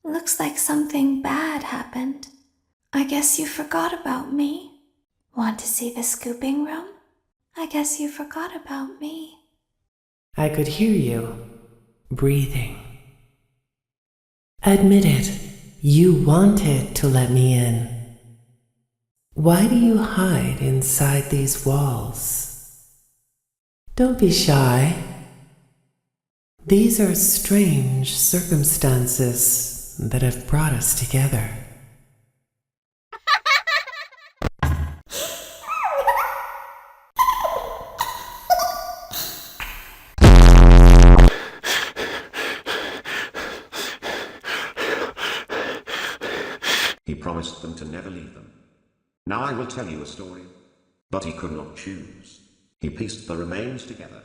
Looks like something bad happened. I guess you forgot about me. Want to see the scooping room? I guess you forgot about me. I could hear you, breathing. Admit it, you wanted to let me in. Why do you hide inside these walls? Don't be shy. These are strange circumstances that have brought us together. He promised them to never leave them. Now I will tell you a story. But he could not choose. He pieced the remains together.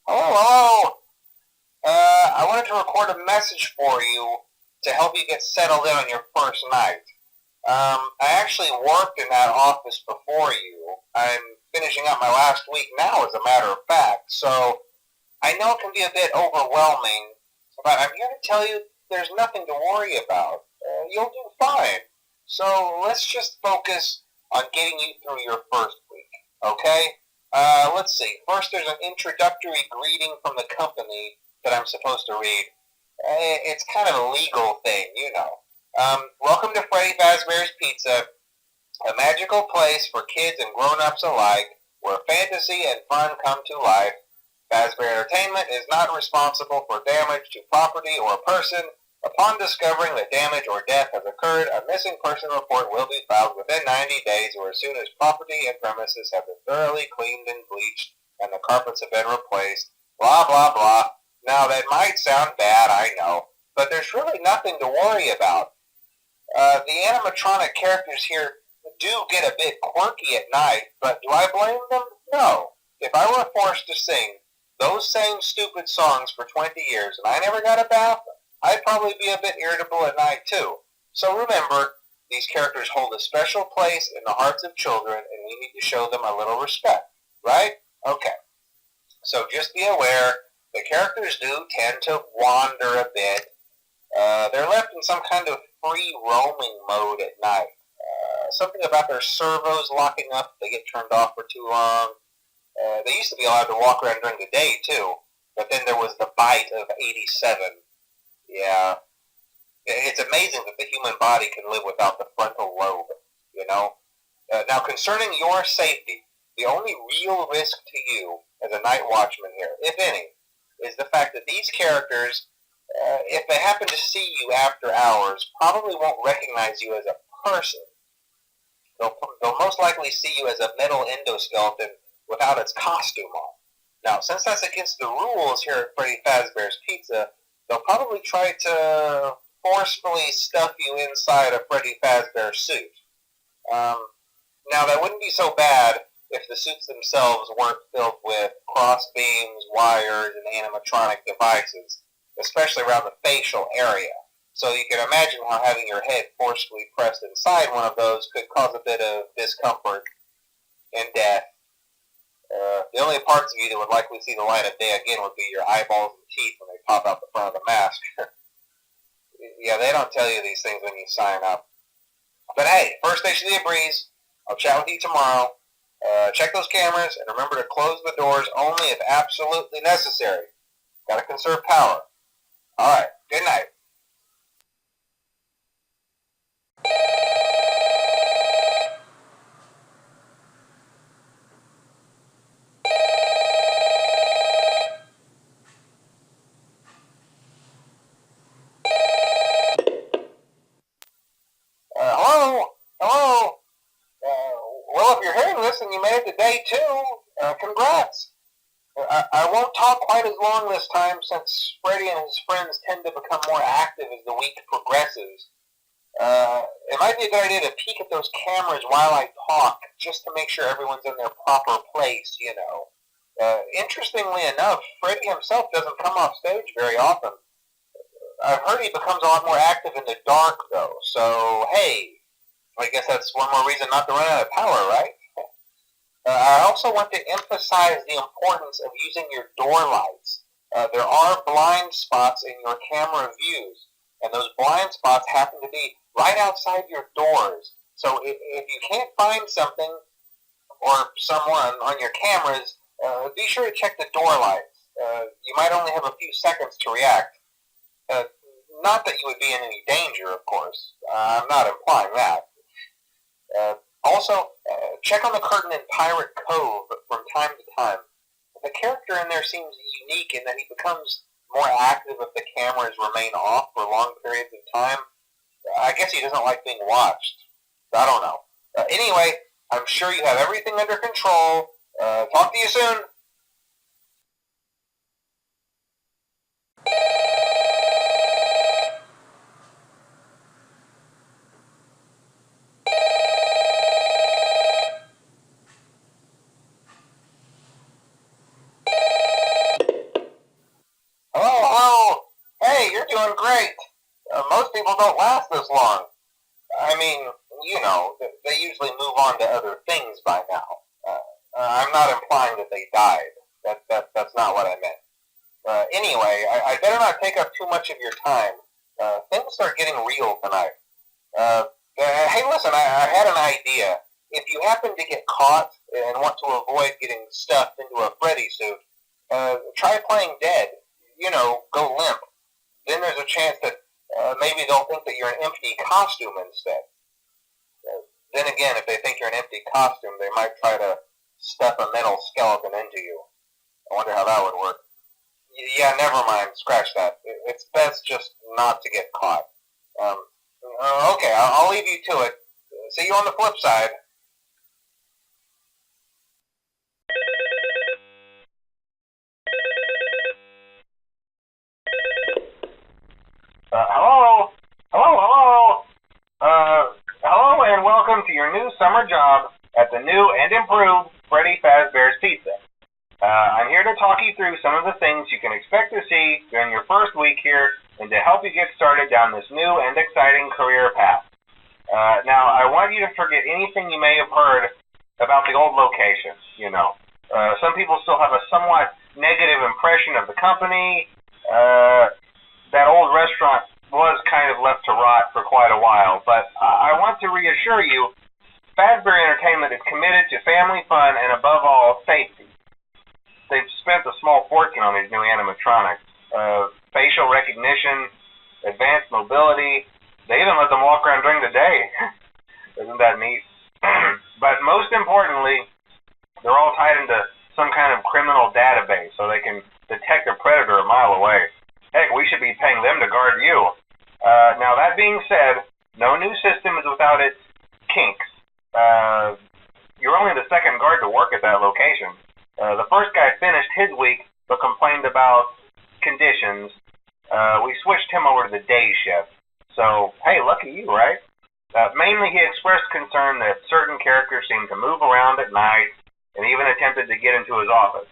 Hello? I wanted to record a message for you to help you get settled in on your first night. I actually worked in that office before you. I'm finishing up my last week now, as a matter of fact, so I know it can be a bit overwhelming, but I'm here to tell you there's nothing to worry about. You'll do fine. So let's just focus on getting you through your first week, okay? Let's see. First, there's an introductory greeting from the company that I'm supposed to read. It's kind of a legal thing, you know. Welcome to Freddy Fazbear's Pizza, a magical place for kids and grown-ups alike, where fantasy and fun come to life. Fazbear Entertainment is not responsible for damage to property or person. Upon discovering that damage or death has occurred, a missing person report will be filed within 90 days or as soon as property and premises have been thoroughly cleaned and bleached and the carpets have been replaced. Blah, blah, blah. Now, that might sound bad, I know, but there's really nothing to worry about. The animatronic characters here do get a bit quirky at night, but do I blame them? No. If I were forced to sing those same stupid songs for 20 years and I never got a bath, I'd probably be a bit irritable at night too. So remember, these characters hold a special place in the hearts of children and we need to show them a little respect, right? Okay. So just be aware, the characters do tend to wander a bit. They're left in some kind of free roaming mode at night. Something about their servos locking up if they get turned off for too long. They used to be allowed to walk around during the day too, but then there was the bite of 87. Yeah. It's amazing that the human body can live without the frontal lobe, you know? Now, concerning your safety, the only real risk to you as a night watchman here, if any, is the fact that these characters, if they happen to see you after hours, probably won't recognize you as a person. They'll most likely see you as a metal endoskeleton without its costume on. Now, since that's against the rules here at Freddy Fazbear's Pizza, they'll probably try to forcefully stuff you inside a Freddy Fazbear suit. Now, that wouldn't be so bad if the suits themselves weren't filled with cross beams, wires, and animatronic devices, especially around the facial area. So you can imagine how having your head forcefully pressed inside one of those could cause a bit of discomfort and death. The only parts of you that would likely see the light of day again would be your eyeballs and teeth when they pop out the front of the mask. Yeah, they don't tell you these things when you sign up. But hey, first station of the breeze. I'll chat with you tomorrow. Check those cameras and remember to close the doors only if absolutely necessary. Gotta conserve power. Alright, good night. Hello? Hello? Well, if you're hearing this and you made it to day 2, congrats. I won't talk quite as long this time since Freddy and his friends tend to become more active as the week progresses. It might be a good idea to peek at those cameras while I talk, just to make sure everyone's in their proper place, you know. Interestingly enough, Freddy himself doesn't come off stage very often. I've heard he becomes a lot more active in the dark, though, so hey, I guess that's one more reason not to run out of power, right? I also want to emphasize the importance of using your door lights. There are blind spots in your camera views, and those blind spots happen to be right outside your doors. So if you can't find something or someone on your cameras, be sure to check the door lights. You might only have a few seconds to react. Not that you would be in any danger, of course. I'm not implying that. Also, check on the curtain in Pirate Cove from time to time. The character in there seems unique in that he becomes more active if the cameras remain off for long periods of time. I guess he doesn't like being watched. I don't know. Anyway, I'm sure you have everything under control. Talk to you soon. Hello. Hey, you're doing great. Most people don't last this long. I mean, you know, they usually move on to other things by now. I'm not implying that they died. That's not what I meant. Anyway, I better not take up too much of your time. Things start getting real tonight. Hey, listen, I had an idea. If you happen to get caught and want to avoid getting stuffed into a Freddy suit, try playing dead. You know, go limp. Then there's a chance that maybe they'll think that you're an empty costume instead. Then again, if they think you're an empty costume, they might try to stuff a metal skeleton into you. I wonder how that would work. Yeah, never mind. Scratch that. It's best just not to get caught. Okay, I'll leave you to it. See you on the flip side. Hello? Hello and welcome to your new summer job at the new and improved Freddy Fazbear's Pizza. I'm here to talk you through some of the things you can expect to see during your first week here and to help you get started down this new and exciting career path. Now, I want you to forget anything you may have heard about the old location, you know. Some people still have a somewhat negative impression of the company. That old restaurant was kind of left to rot for quite a while, but I want to reassure you, Fazbear Entertainment is committed to family fun and above all, safety. They've spent a small fortune on these new animatronics. Facial recognition, advanced mobility, they even let them walk around during the day. Isn't that neat? But most importantly, they're all tied into some kind of criminal database so they can detect a predator a mile away. Heck, we should be paying them to guard you. Now that being said, no new system is without its kinks. You're only the second guard to work at that location. The first guy finished his week, but complained about conditions. We switched him over to the day shift. So, hey, lucky you, right? Mainly he expressed concern that certain characters seemed to move around at night and even attempted to get into his office.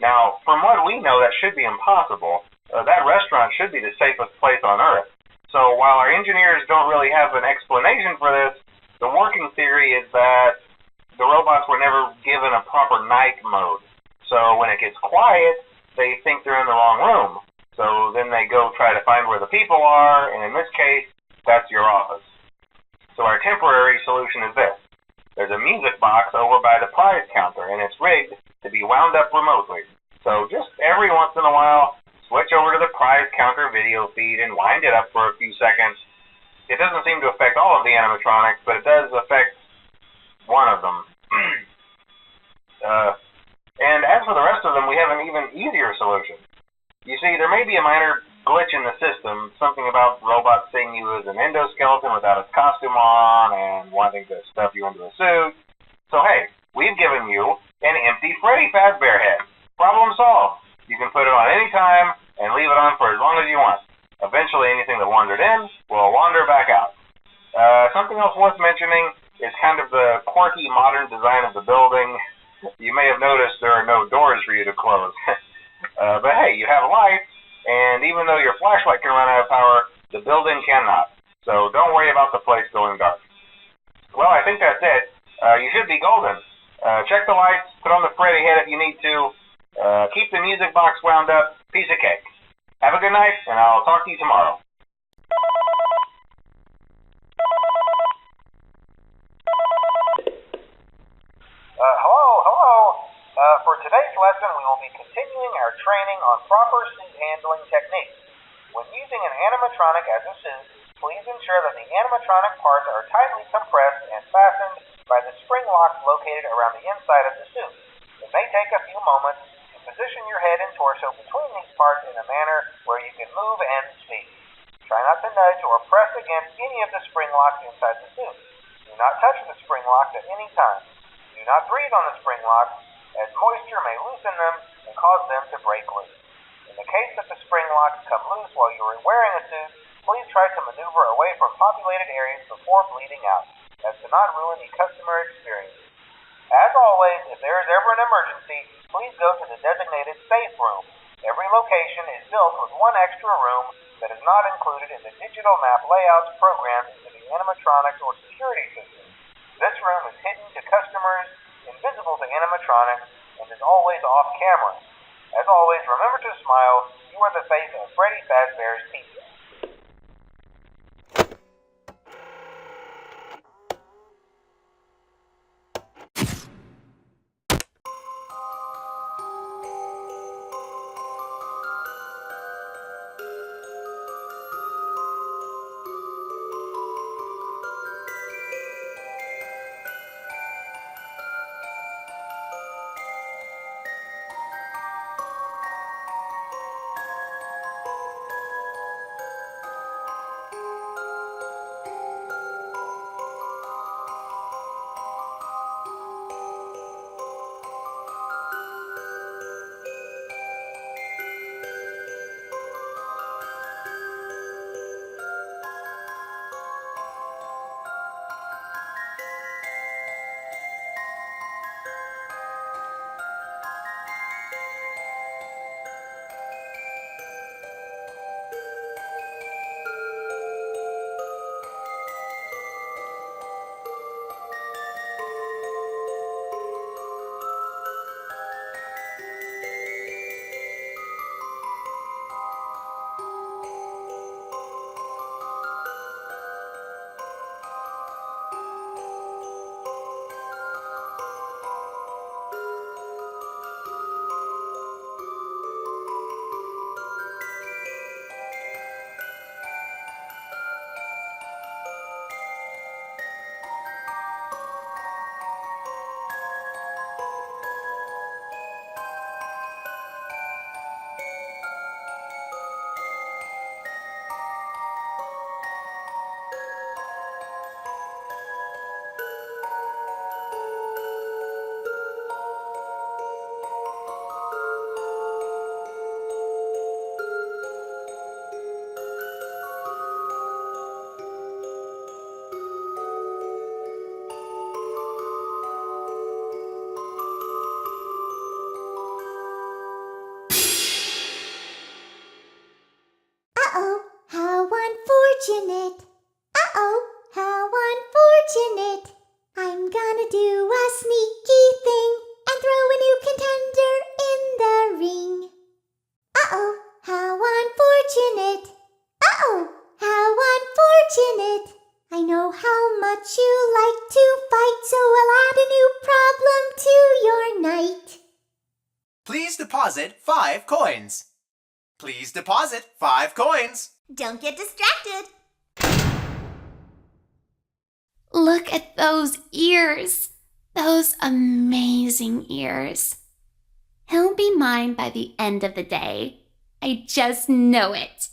Now, from what we know, that should be impossible. That restaurant should be the safest place on Earth. So while our engineers don't really have an explanation for this, the working theory is that the robots were never given a proper night mode. So when it gets quiet, they think they're in the wrong room. So then they go try to find where the people are, and in this case, that's your office. So our temporary solution is this. There's a music box over by the prize counter, and it's rigged to be wound up remotely. So just every once in a while, switch over to the prize counter video feed and wind it up for a few seconds. It doesn't seem to affect all of the animatronics, but it does affect one of them. And as for the rest of them, we have an even easier solution. You see, there may be a minor glitch in the system, something about robots seeing you as an endoskeleton without its costume on and wanting to stuff you into a suit. So hey, we've given you an empty Freddy Fazbear head. Problem solved. You can put it on any time and leave it on for as long as you want. Eventually anything that wandered in will wander back out. Something else worth mentioning is kind of the quirky modern design of the building. You may have noticed there are no doors for you to close. But hey, you have lights, and even though your flashlight can run out of power, the building cannot. So don't worry about the place going dark. Well, I think that's it. You should be golden. Check the lights, put on the Freddy head if you need to. Keep the music box wound up. Piece of cake. Have a good night, and I'll talk to you tomorrow. Hello. For today's lesson, we will be continuing our training on proper suit handling techniques. When using an animatronic as a suit, please ensure that the animatronic parts are tightly compressed and fastened by the spring locks located around the inside of the suit. It may take a few moments to position your head and torso between these parts in a manner where you can move and speak. Try not to nudge or press against any of the spring locks inside the suit. Do not touch the spring locks at any time. Do not breathe on the spring locks, as moisture may loosen them and cause them to break loose. In the case that the spring locks come loose while you are wearing a suit, please try to maneuver away from populated areas before bleeding out, as to not ruin the customer experience. As always, if there is ever an emergency, please go to the designated safe room. Every location is built with one extra room that is not included in the digital map layouts programmed into the animatronics or security system. This room is hidden to customers, invisible to animatronics, and is always off camera. As always, remember to smile. You are the face of Freddy Fazbear's Pizza. Uh-oh, how unfortunate. I'm gonna do a sneaky thing and throw a new contender in the ring. Uh-oh, how unfortunate. Uh-oh, how unfortunate. I know how much you like to fight, so I'll add a new problem to your night. Please deposit 5 coins. Please deposit 5 coins. Don't get distracted. Look at those ears. Those amazing ears. He'll be mine by the end of the day. I just know it.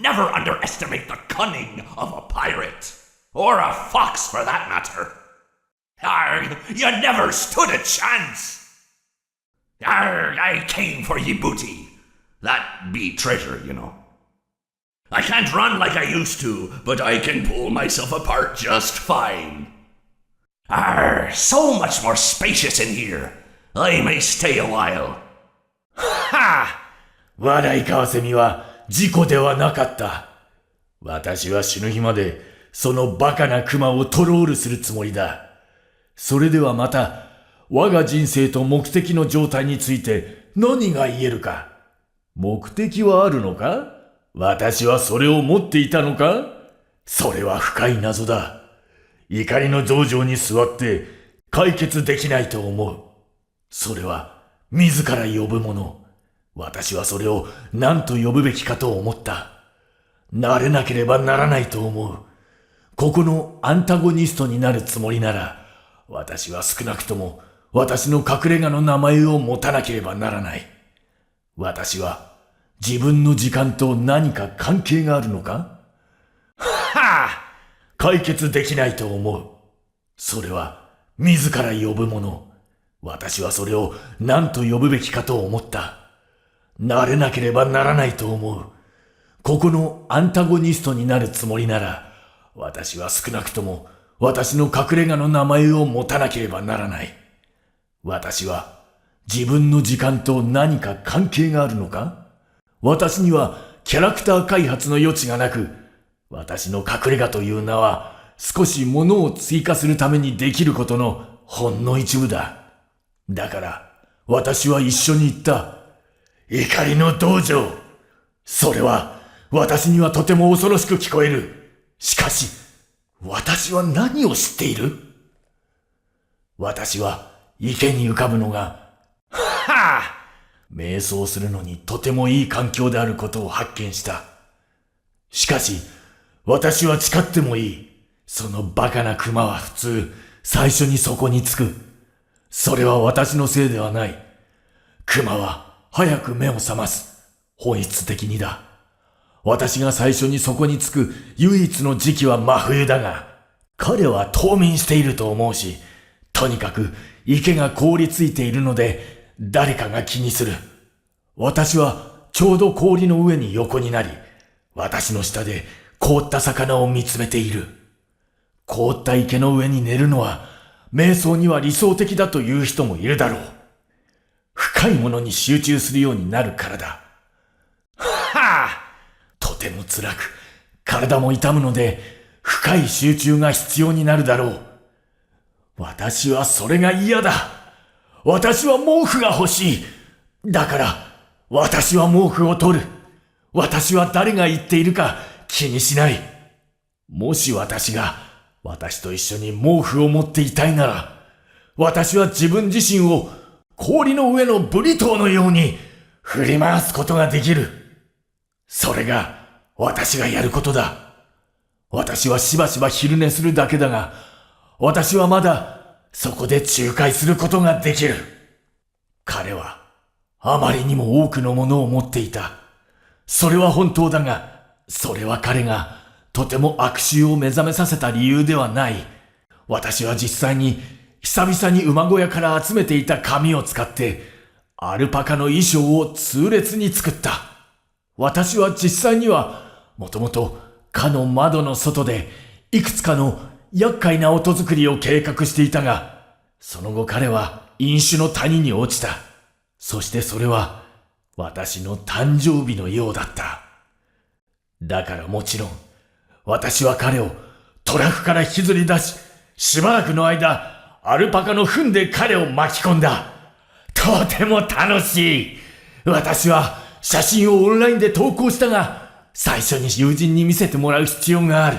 Never underestimate the cunning of a pirate. Or a fox, for that matter. Arg, you never stood a chance. Arg, I came for ye booty. That be treasure, you know. I can't run like I used to, but I can pull myself apart just fine. Arr, so much more spacious in here. I may stay a while. Ha! 笑いカワセミは事故ではなかった。私は死ぬ日までそのバカなクマをトロールするつもりだ。それではまた我が人生と目的の状態について何が言えるか。目的はあるのか？私はそれを持っていたのか？それは深い謎だ。怒りの道場に座って解決できないと思う。それは自ら呼ぶもの。私はそれを何と呼ぶべきかと思った。なれなければならないと思う。ここのアンタゴニストになるつもりなら、私は少なくとも私の隠れ家の名前を持たなければならない。私は自分の時間と何か関係があるのか？はぁ！解決できないと思う。それは自ら呼ぶもの。私はそれを何と呼ぶべきかと思った。なれなければならないと思う。ここのアンタゴニストになるつもりなら、私は少なくとも私の隠れ家の名前を持たなければならない。私は自分の時間と何か関係があるのか？私にはキャラクター開発の余地がなく、私の隠れ家という名は少し物を追加するためにできることのほんの一部だ。だから私は一緒に行った。怒りの道場。それは私にはとても恐ろしく聞こえる。しかし、私は何を知っている？私は池に浮かぶのが、瞑想するのにとてもいい環境であることを発見した。しかし、私は誓ってもいい。そのバカなクマは普通、最初にそこに着く。それは私のせいではない。クマは早く目を覚ます。本質的にだ。私が最初にそこに着く唯一の時期は真冬だが、彼は冬眠していると思うし、とにかく池が凍りついているので誰かが気にする。私はちょうど氷の上に横になり、私の下で凍った魚を見つめている。凍った池の上に寝るのは瞑想には理想的だという人もいるだろう。深いものに集中するようになるからだ。とても辛く、体も痛むので、深い集中が必要になるだろう。私はそれが嫌だ。私は毛布が欲しい。だから、私は毛布を取る。私は誰が言っているか気にしない。もし私が、私と一緒に毛布を持っていたいなら、私は自分自身を氷の上のブリトーのように振り回すことができる。それが私がやることだ。私はしばしば昼寝するだけだが、私はまだそこで仲介することができる。彼はあまりにも多くのものを持っていた。それは本当だが、それは彼がとても悪臭を目覚めさせた理由ではない。私は実際に久々に馬小屋から集めていた紙を使ってアルパカの衣装を痛烈に作った。私は実際にはもともとかの窓の外でいくつかの厄介な音作りを計画していたが、その後彼は飲酒の谷に落ちた。そしてそれは私の誕生日のようだった。だからもちろん私は彼をトラックから引きずり出し、しばらくの間アルパカの糞で彼を巻き込んだ。とても楽しい。私は写真をオンラインで投稿したが、最初に友人に見せてもらう必要がある。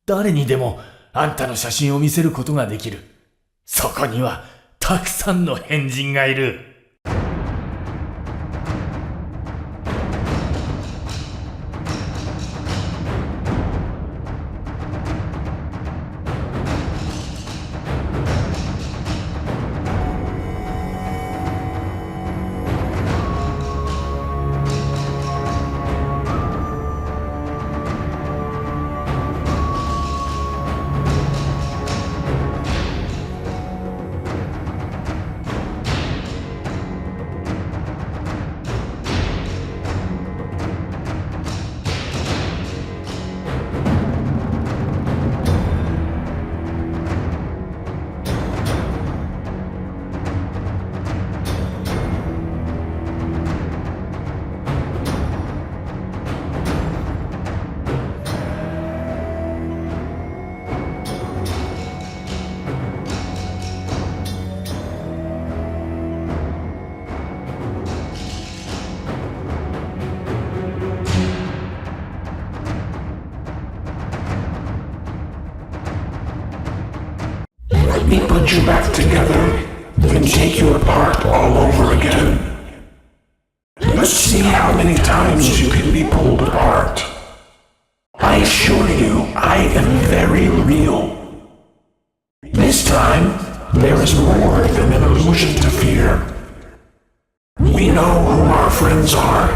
誰にでもあんたの写真を見せることができる。そこにはたくさんの変人がいる。Let me put you back together, then take you apart all over again. Let's see how many times you can be pulled apart. I assure you, I am very real. This time, there is more than an illusion to fear. We know who our friends are,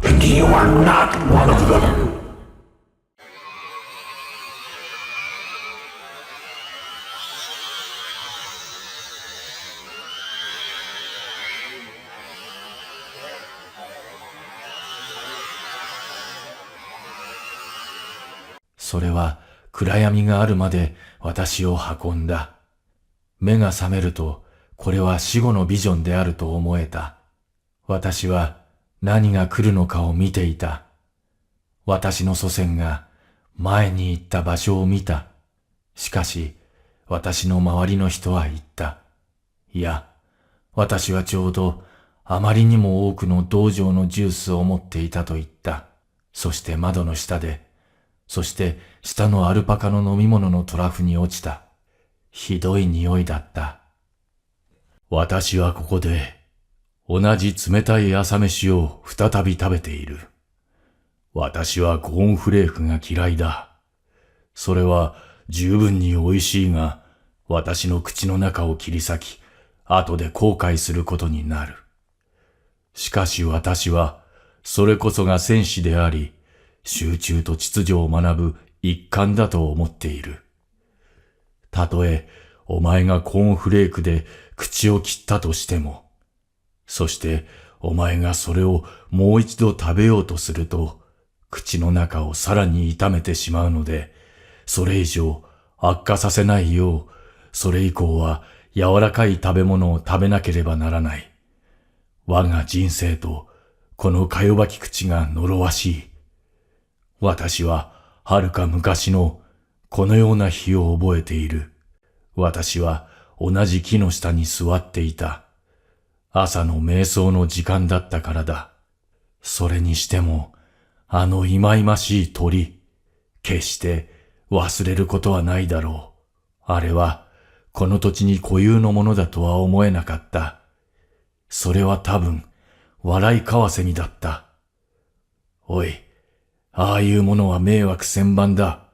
and you are not one of them. それは暗闇があるまで私を運んだ。目が覚めると、これは死後のビジョンであると思えた。私は何が来るのかを見ていた。私の祖先が前に行った場所を見た。しかし、私の周りの人は言った。いや、私はちょうどあまりにも多くの道場のジュースを持っていたと言った。そして窓の下で、そして下のアルパカの飲み物のトラフに落ちた。ひどい匂いだった。私はここで同じ冷たい朝飯を再び食べている。私はコーンフレークが嫌いだ。それは十分に美味しいが、私の口の中を切り裂き、後で後悔することになる。しかし私は、それこそが戦士であり、集中と秩序を学ぶ一環だと思っている。たとえ、お前がコーンフレークで口を切ったとしても、そしてお前がそれをもう一度食べようとすると、口の中をさらに痛めてしまうので、それ以上悪化させないよう、それ以降は柔らかい食べ物を食べなければならない。我が人生とこのかよばき口が呪わしい。私は遥か昔のこのような日を覚えている。私は同じ木の下に座っていた。朝の瞑想の時間だったからだ。それにしても、あの忌々しい鳥、決して忘れることはないだろう。あれは、この土地に固有のものだとは思えなかった。それは多分、笑いカワセミだった。おい、ああいうものは迷惑千万だ。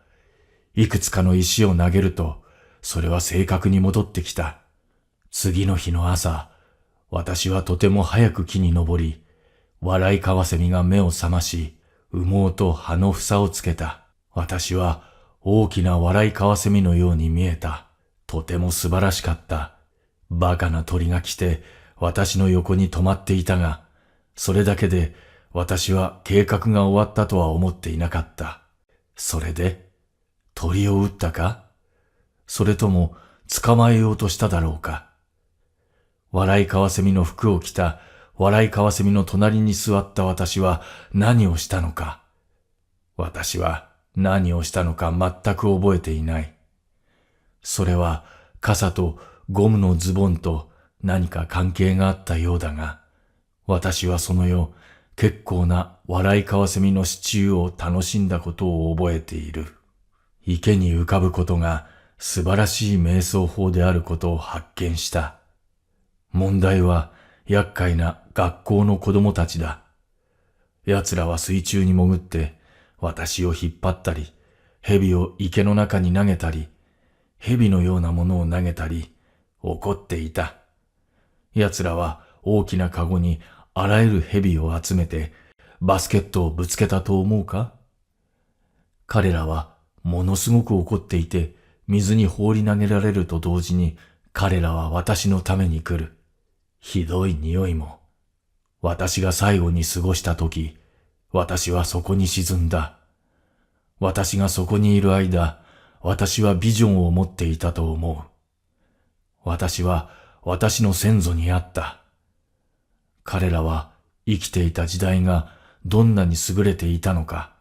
いくつかの石を投げると、それは正確に戻ってきた。次の日の朝、私はとても早く木に登り、笑いカワセミが目を覚まし、羽毛と葉の房をつけた。私は大きな笑いカワセミのように見えた。とても素晴らしかった。バカな鳥が来て私の横に止まっていたが、それだけで私は計画が終わったとは思っていなかった。それで、鳥を撃ったか？それとも捕まえようとしただろうか。笑いカワセミの服を着た笑いカワセミの隣に座った私は何をしたのか。私は何をしたのか全く覚えていない。それは傘とゴムのズボンと何か関係があったようだが、私はその夜、結構な笑いカワセミのシチューを楽しんだことを覚えている。池に浮かぶことが素晴らしい瞑想法であることを発見した。問題は厄介な学校の子供たちだ。奴らは水中に潜って私を引っ張ったり、蛇を池の中に投げたり、蛇のようなものを投げたり、怒っていた。奴らは大きなカゴにあらゆる蛇を集めてバスケットをぶつけたと思うか？彼らはものすごく怒っていて、水に放り投げられると同時に彼らは私のために来る。ひどい匂いも。私が最後に過ごした時、私はそこに沈んだ。私がそこにいる間、私はビジョンを持っていたと思う。私は私の先祖にあった。彼らは生きていた時代がどんなに優れていたのか、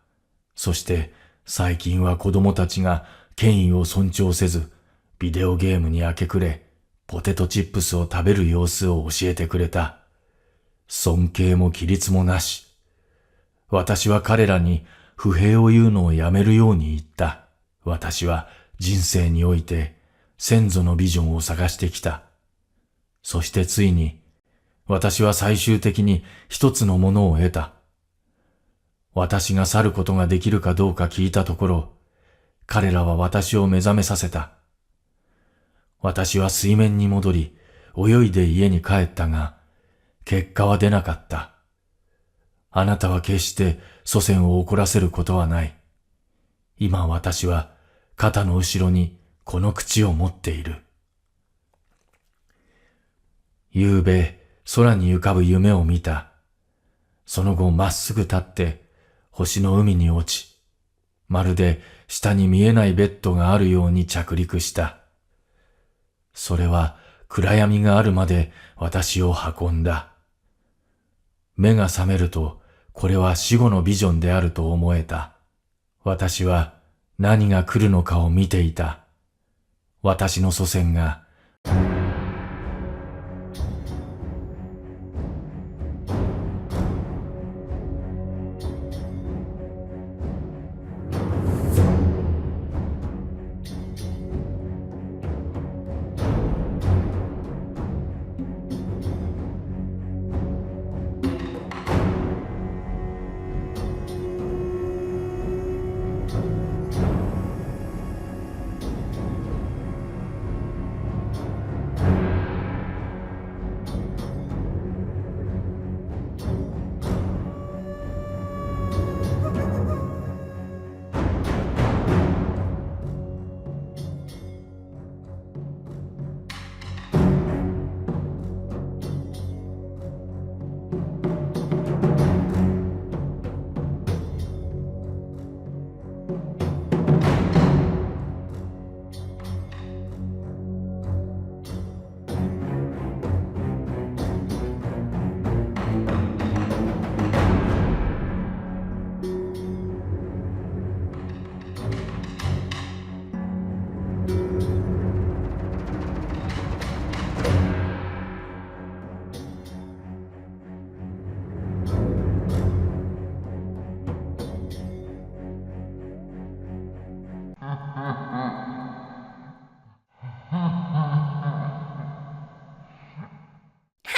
そして最近は子供たちが権威を尊重せず、ビデオゲームに明け暮れ、ポテトチップスを食べる様子を教えてくれた。尊敬も規律もなし。私は彼らに不平を言うのをやめるように言った。私は人生において先祖のビジョンを探してきた。そしてついに、私は最終的に一つのものを得た。私が去ることができるかどうか聞いたところ、彼らは私を目覚めさせた。私は水面に戻り、泳いで家に帰ったが、結果は出なかった。あなたは決して祖先を怒らせることはない。今私は肩の後ろにこの口を持っている。夕べ、空に浮かぶ夢を見た。その後まっすぐ立って星の海に落ち、まるで下に見えないベッドがあるように着陸した。それは暗闇があるまで私を運んだ。目が覚めると、これは死後のビジョンであると思えた。私は何が来るのかを見ていた。私の祖先が、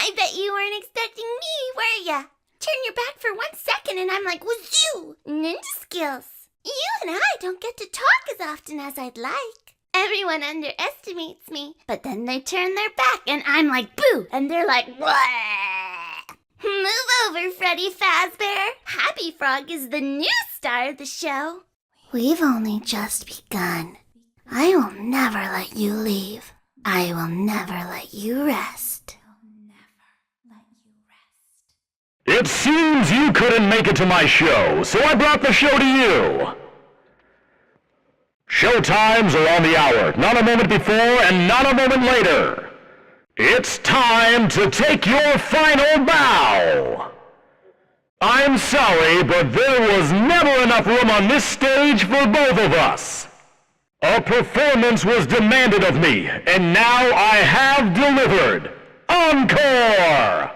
I bet you weren't expecting me, were ya? Turn your back for 1 second and I'm like, wazoo! Ninja skills. You and I don't get to talk as often as I'd like. Everyone underestimates me, but then they turn their back and I'm like, boo! And they're like, what? Move over, Freddy Fazbear. Happy Frog is the new star of the show. We've only just begun. I will never let you leave. I will never let you rest. It seems you couldn't make it to my show, so I brought the show to you. Show times are on the hour, not a moment before and not a moment later. It's time to take your final bow. I'm sorry, but there was never enough room on this stage for both of us. A performance was demanded of me, and now I have delivered. Encore!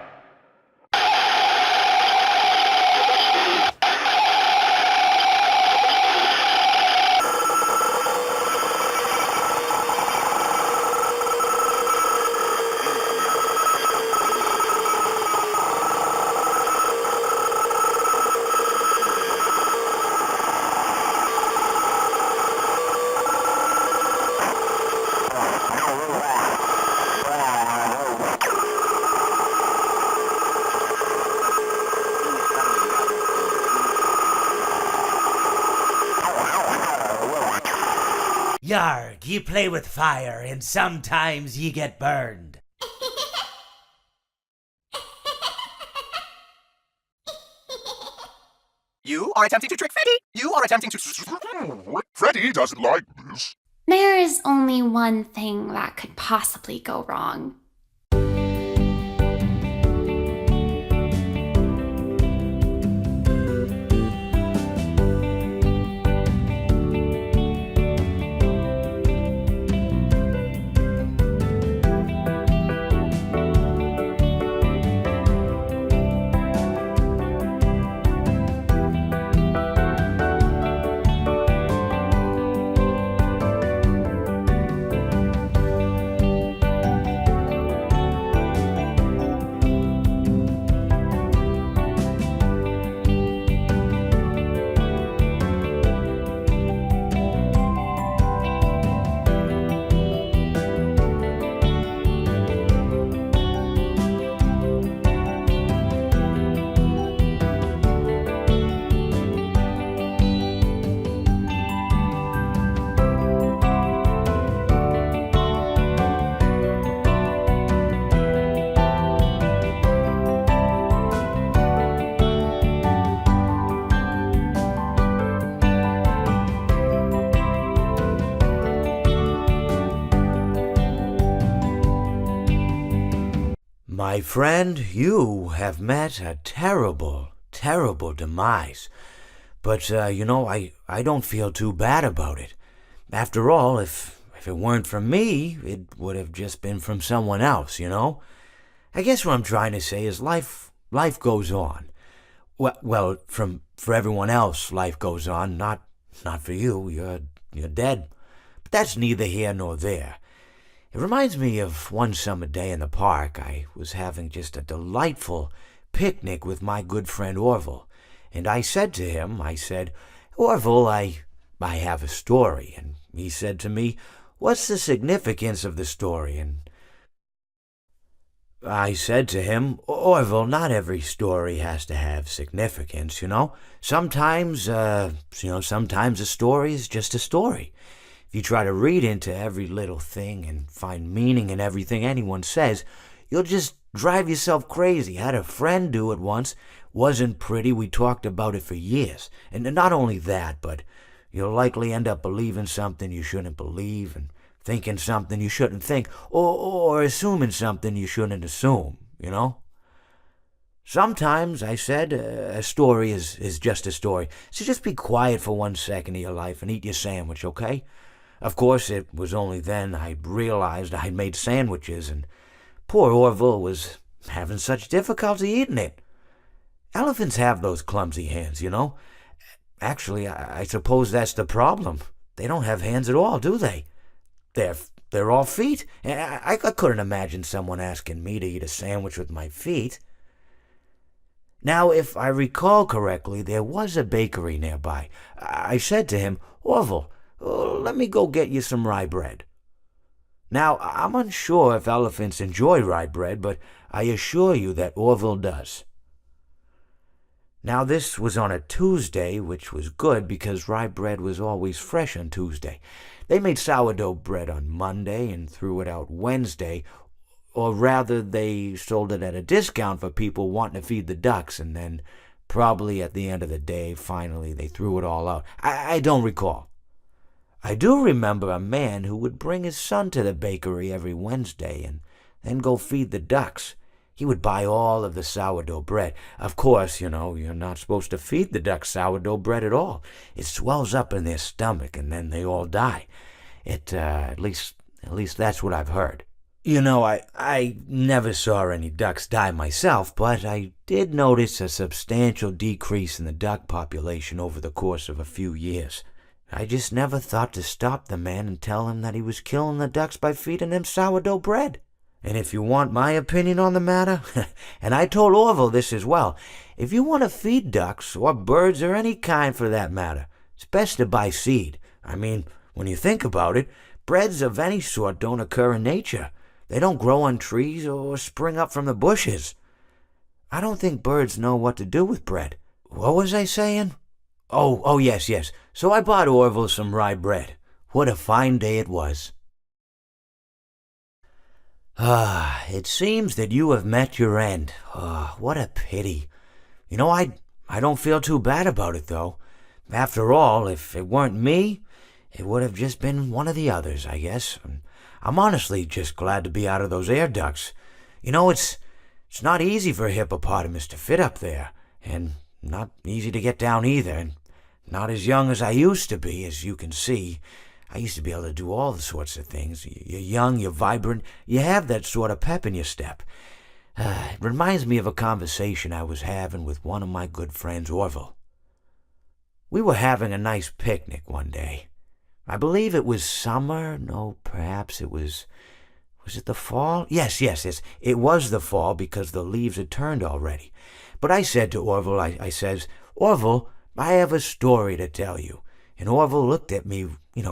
Yarg, ye play with fire, and sometimes ye get burned. You are attempting to trick Freddy! You are attempting to... Freddy doesn't like this. There is only one thing that could possibly go wrong. My friend, you have met a terrible, terrible demise. But, I don't feel too bad about it. After all, if it weren't from me, it would have just been from someone else, I guess what I'm trying to say is life goes on. Well, for everyone else, life goes on, not for you. You're dead. But that's neither here nor there. It reminds me of one summer day in the park. I was having just a delightful picnic with my good friend Orville. And I said to him, Orville, I have a story. And he said to me, what's the significance of the story? And I said to him, Orville, not every story has to have significance, Sometimes, sometimes a story is just a story. If you try to read into every little thing and find meaning in everything anyone says, you'll just drive yourself crazy. I had a friend do it once. Wasn't pretty. We talked about it for years. And not only that, but you'll likely end up believing something you shouldn't believe and thinking something you shouldn't think, or assuming something you shouldn't assume, Sometimes, I said, a story is just a story. So just be quiet for 1 second of your life and eat your sandwich, okay? Of course, it was only then I realized I'd made sandwiches, and poor Orville was having such difficulty eating it. Elephants have those clumsy hands, Actually, I suppose that's the problem. They don't have hands at all, do they? They're all feet. I couldn't imagine someone asking me to eat a sandwich with my feet. Now, if I recall correctly, there was a bakery nearby. I said to him, Orville, let me go get you some rye bread. Now, I'm unsure if elephants enjoy rye bread, but I assure you that Orville does. Now, this was on a Tuesday, which was good because rye bread was always fresh on Tuesday. They made sourdough bread on Monday and threw it out Wednesday, or rather they sold it at a discount for people wanting to feed the ducks, and then probably at the end of the day, finally they threw it all out. I don't recall. I do remember a man who would bring his son to the bakery every Wednesday and then go feed the ducks. He would buy all of the sourdough bread. Of course, you're not supposed to feed the ducks sourdough bread at all. It swells up in their stomach and then they all die. At least that's what I've heard. I never saw any ducks die myself, but I did notice a substantial decrease in the duck population over the course of a few years. I just never thought to stop the man and tell him that he was killing the ducks by feeding them sourdough bread. And if you want my opinion on the matter, and I told Orville this as well, if you want to feed ducks, or birds, or any kind for that matter, it's best to buy seed. I mean, when you think about it, breads of any sort don't occur in nature. They don't grow on trees or spring up from the bushes. I don't think birds know what to do with bread. What was I saying? Oh, yes. So I bought Orville some rye bread. What a fine day it was. It seems that you have met your end. What a pity. I don't feel too bad about it, though. After all, if it weren't me, it would have just been one of the others, I guess. I'm honestly just glad to be out of those air ducts. It's not easy for a hippopotamus to fit up there, and not easy to get down either, and not as young as I used to be, as you can see. I used to be able to do all the sorts of things. You're young, you're vibrant, you have that sort of pep in your step. It reminds me of a conversation I was having with one of my good friends, Orville. We were having a nice picnic one day. I believe it was summer. No, perhaps it was it the fall? Yes. It was the fall because the leaves had turned already. But I said to Orville, I says, Orville, I have a story to tell you. And Orville looked at me,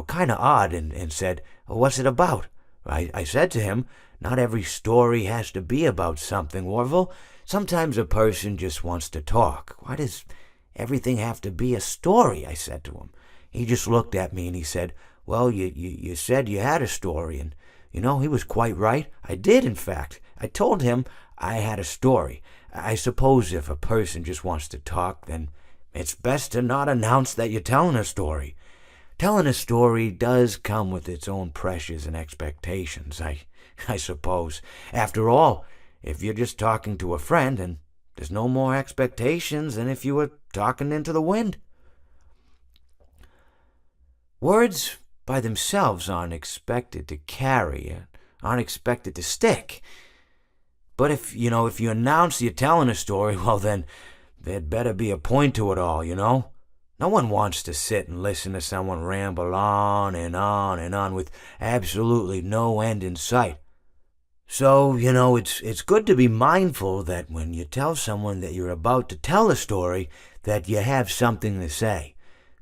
kind of odd and said, what's it about? I said to him, not every story has to be about something, Orville. Sometimes a person just wants to talk. Why does everything have to be a story? I said to him. He just looked at me and he said, well, you said you had a story. And, he was quite right. I did, in fact. I told him I had a story. I suppose if a person just wants to talk, then it's best to not announce that you're telling a story. Telling a story does come with its own pressures and expectations, I suppose. After all, If you're just talking to a friend, then there's no more expectations than if you were talking into the wind. Words by themselves aren't expected to carry, aren't expected to stick. But if you announce you're telling a story, well then, there'd better be a point to it all, No one wants to sit and listen to someone ramble on and on and on with absolutely no end in sight. So, it's good to be mindful that when you tell someone that you're about to tell a story, that you have something to say.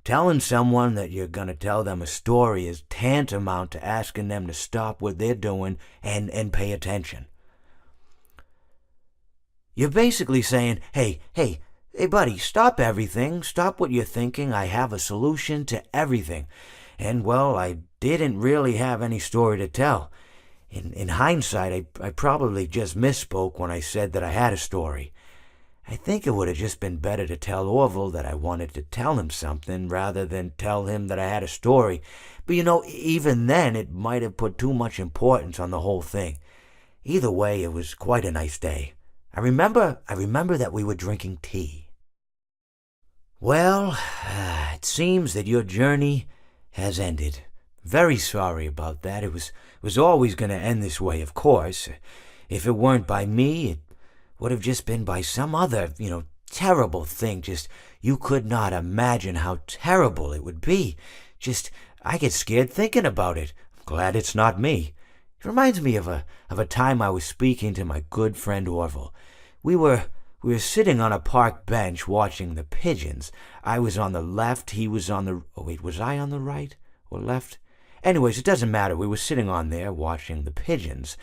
Telling someone that you're going to tell them a story is tantamount to asking them to stop what they're doing and pay attention. You're basically saying, hey, buddy, stop everything. Stop what you're thinking. I have a solution to everything. And, well, I didn't really have any story to tell. In hindsight, I probably just misspoke when I said that I had a story. I think it would have just been better to tell Orville that I wanted to tell him something rather than tell him that I had a story. But even then, it might have put too much importance on the whole thing. Either way, it was quite a nice day. I remember that we were drinking tea. Well, it seems that your journey has ended. Very sorry about that. It was always going to end this way, of course. If it weren't by me, it would have just been by some other, terrible thing. Just, you could not imagine how terrible it would be. Just, I get scared thinking about it. I'm glad it's not me. It reminds me of a time I was speaking to my good friend Orville. We were sitting on a park bench watching the pigeons. I was on the left, he was on the... Oh, wait, was I on the right or left? Anyways, it doesn't matter. We were sitting on there watching the pigeons.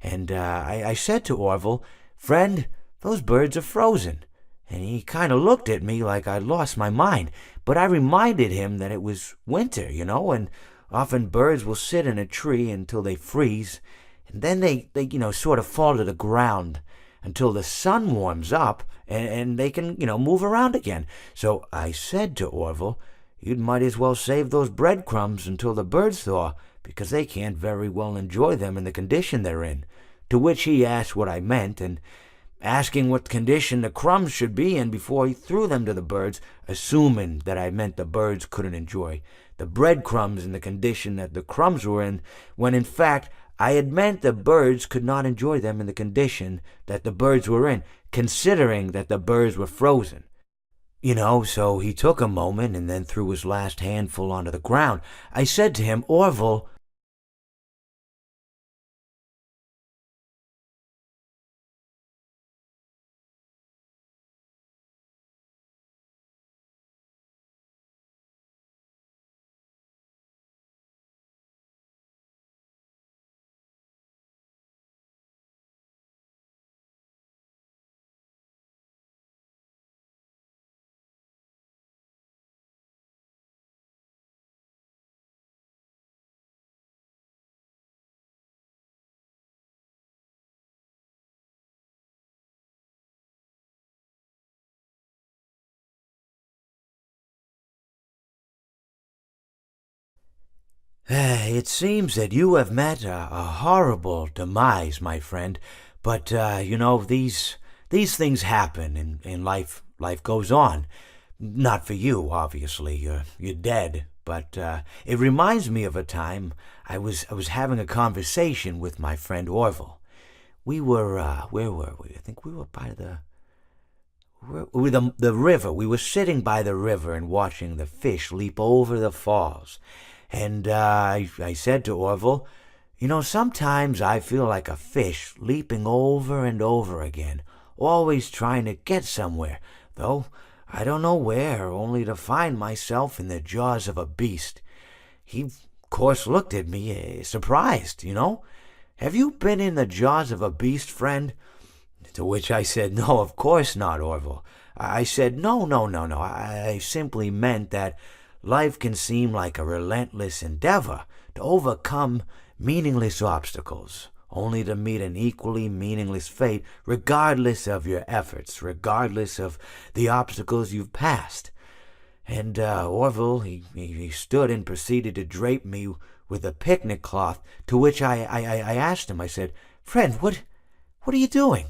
And I said to Orville, "Friend, those birds are frozen." And he kind of looked at me like I'd lost my mind. But I reminded him that it was winter, and often birds will sit in a tree until they freeze. And then they sort of fall to the ground until the sun warms up and they can, move around again. So I said to Orville, "You might as well save those breadcrumbs until the birds thaw, because they can't very well enjoy them in the condition they're in." To which he asked what I meant, and asking what condition the crumbs should be in before he threw them to the birds, assuming that I meant the birds couldn't enjoy the breadcrumbs in the condition that the crumbs were in, when in fact I had meant the birds could not enjoy them in the condition that the birds were in, considering that the birds were frozen. So he took a moment and then threw his last handful onto the ground. I said to him, "Orville, it seems that you have met a horrible demise, my friend. But, these things happen in life. Life goes on. Not for you, obviously. You're dead. But it reminds me of a time I was having a conversation with my friend Orville. We were, where were we? I think we were by the river. We were sitting by the river and watching the fish leap over the falls. And I said to Orville, sometimes I feel like a fish leaping over and over again, always trying to get somewhere, though I don't know where, only to find myself in the jaws of a beast. He, of course, looked at me, surprised, "Have you been in the jaws of a beast, friend?" To which I said, "No, of course not, Orville." I said, No. I simply meant that life can seem like a relentless endeavor to overcome meaningless obstacles, only to meet an equally meaningless fate, regardless of your efforts, regardless of the obstacles you've passed. And Orville, he stood and proceeded to drape me with a picnic cloth, to which I asked him, I said, "Friend, what What are you doing?"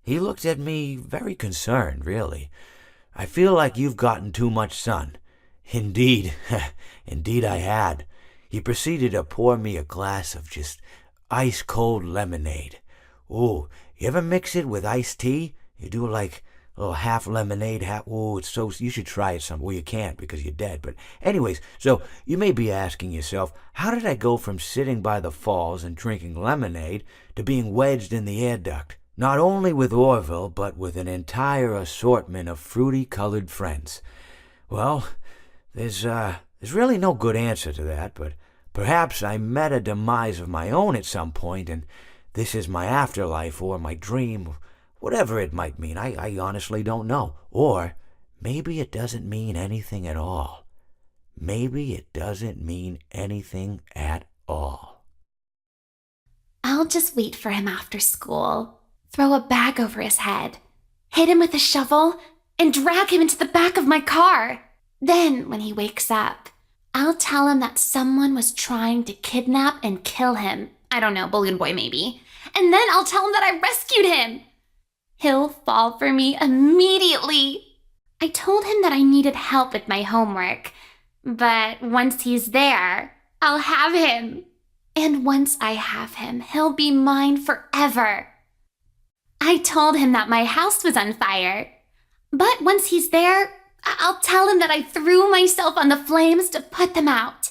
He looked at me very concerned, really. "I feel like you've gotten too much sun." Indeed, indeed I had. He proceeded to pour me a glass of just ice-cold lemonade. Ooh, you ever mix it with iced tea? You do like a little half lemonade, half... Ooh, it's so... You should try it some... Well, you can't because you're dead. But anyways, so you may be asking yourself, how did I go from sitting by the falls and drinking lemonade to being wedged in the air duct? Not only with Orville, but with an entire assortment of fruity-colored friends. Well, there's really no good answer to that, but perhaps I met a demise of my own at some point, and this is my afterlife or my dream, whatever it might mean. I honestly don't know. Or maybe it doesn't mean anything at all. Maybe it doesn't mean anything at all. I'll just wait for him after school, throw a bag over his head, hit him with a shovel, and drag him into the back of my car. Then, when he wakes up, I'll tell him that someone was trying to kidnap and kill him. I don't know, Balloon Boy maybe. And then I'll tell him that I rescued him. He'll fall for me immediately. I told him that I needed help with my homework, but once he's there, I'll have him. And once I have him, he'll be mine forever. I told him that my house was on fire, but once he's there, I'll tell him that I threw myself on the flames to put them out.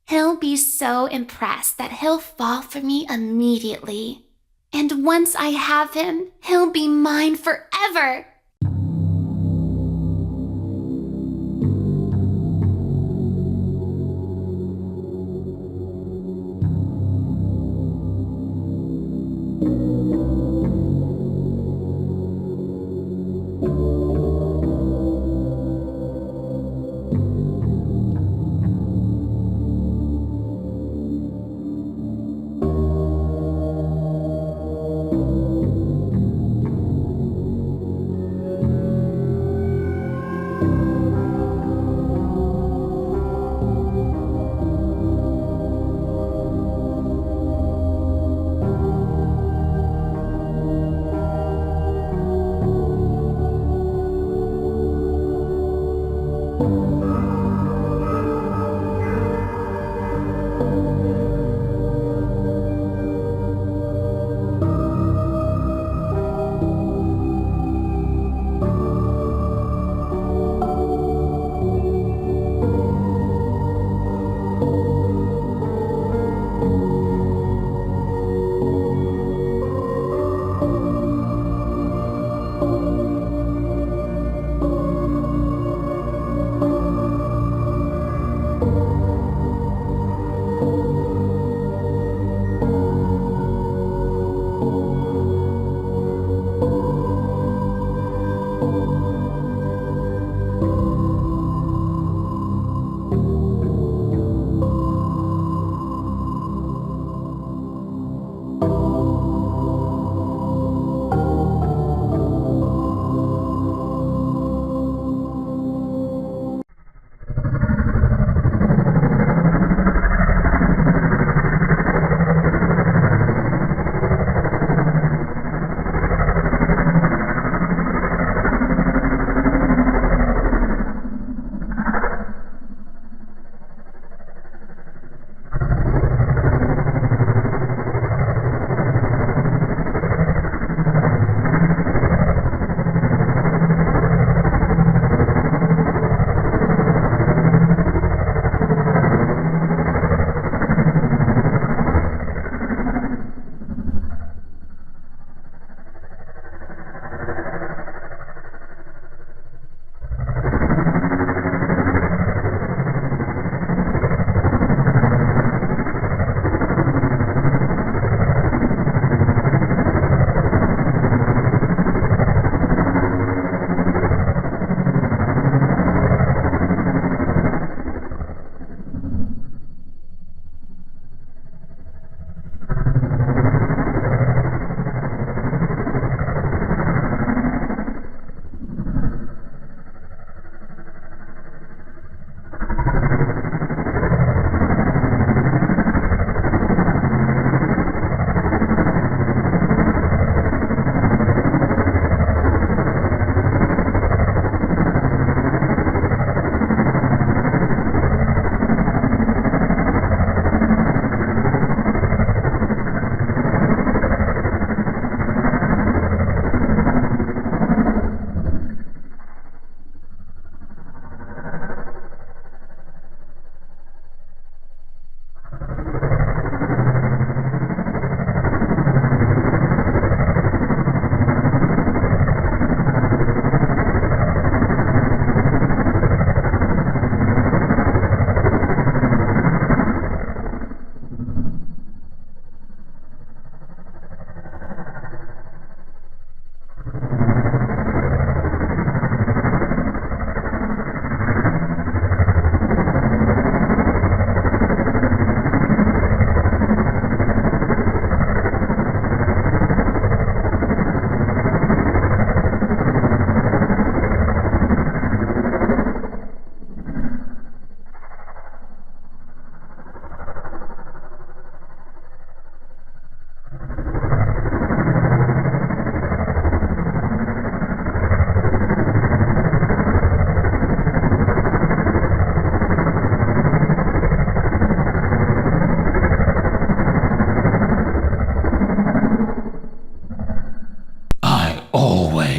He'll be so impressed that he'll fall for me immediately. And once I have him, he'll be mine forever.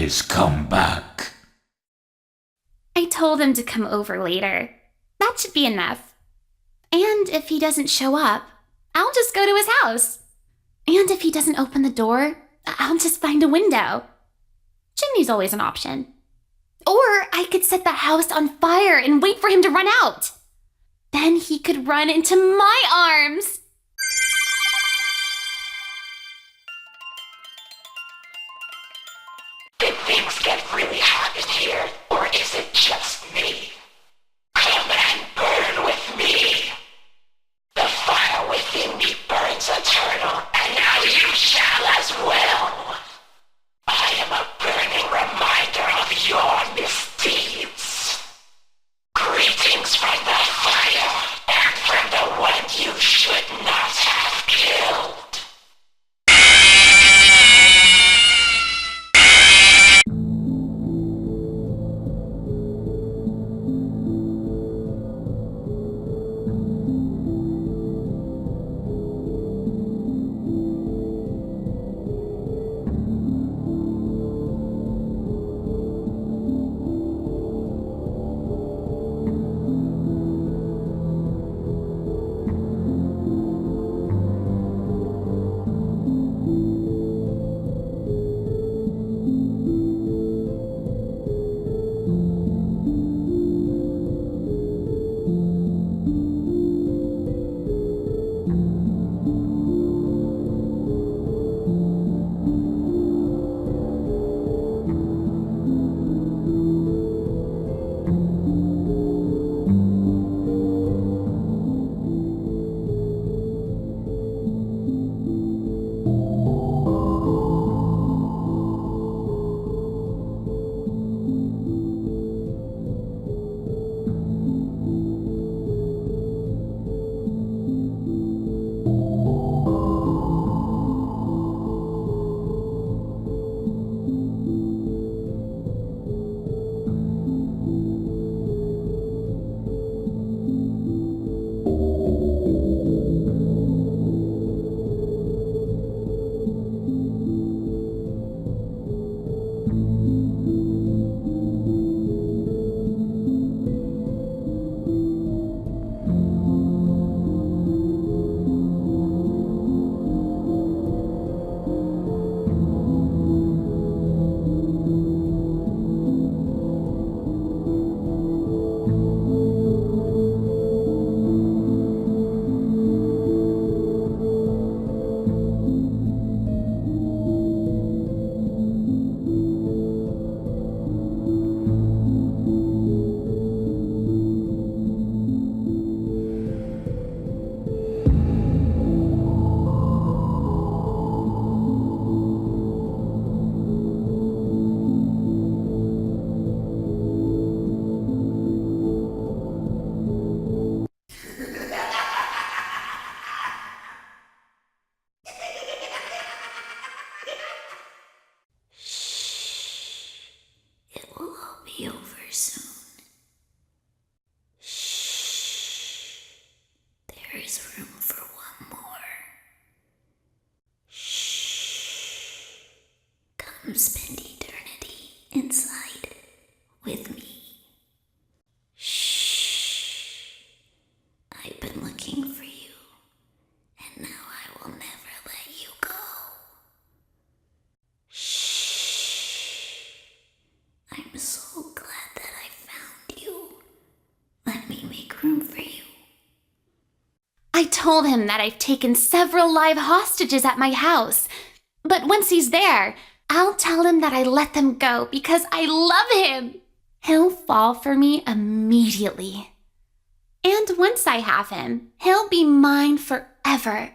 has come back. I told him to come over later. That should be enough. And if he doesn't show up, I'll just go to his house. And if he doesn't open the door, I'll just find a window. Chimney's always an option. Or I could set the house on fire and wait for him to run out. Then he could run into my arms. Did things get really hot in here, or is it just me? Come and burn with me. The fire within me burns eternal, and now you shall as well. I am a burning reminder of your misdeeds. Greetings from the fire, and from the one you should not have killed. be over soon. Shh. There is room for one more. Shh. Come spend eternity inside with me. Shh. I've been looking for you, and now I will never let you go. Shh. I'm so glad that I found you. Let me make room for you. I told him that I've taken several live hostages at my house, but once he's there, I'll tell him that I let them go because I love him. He'll fall for me immediately. And once I have him, he'll be mine forever.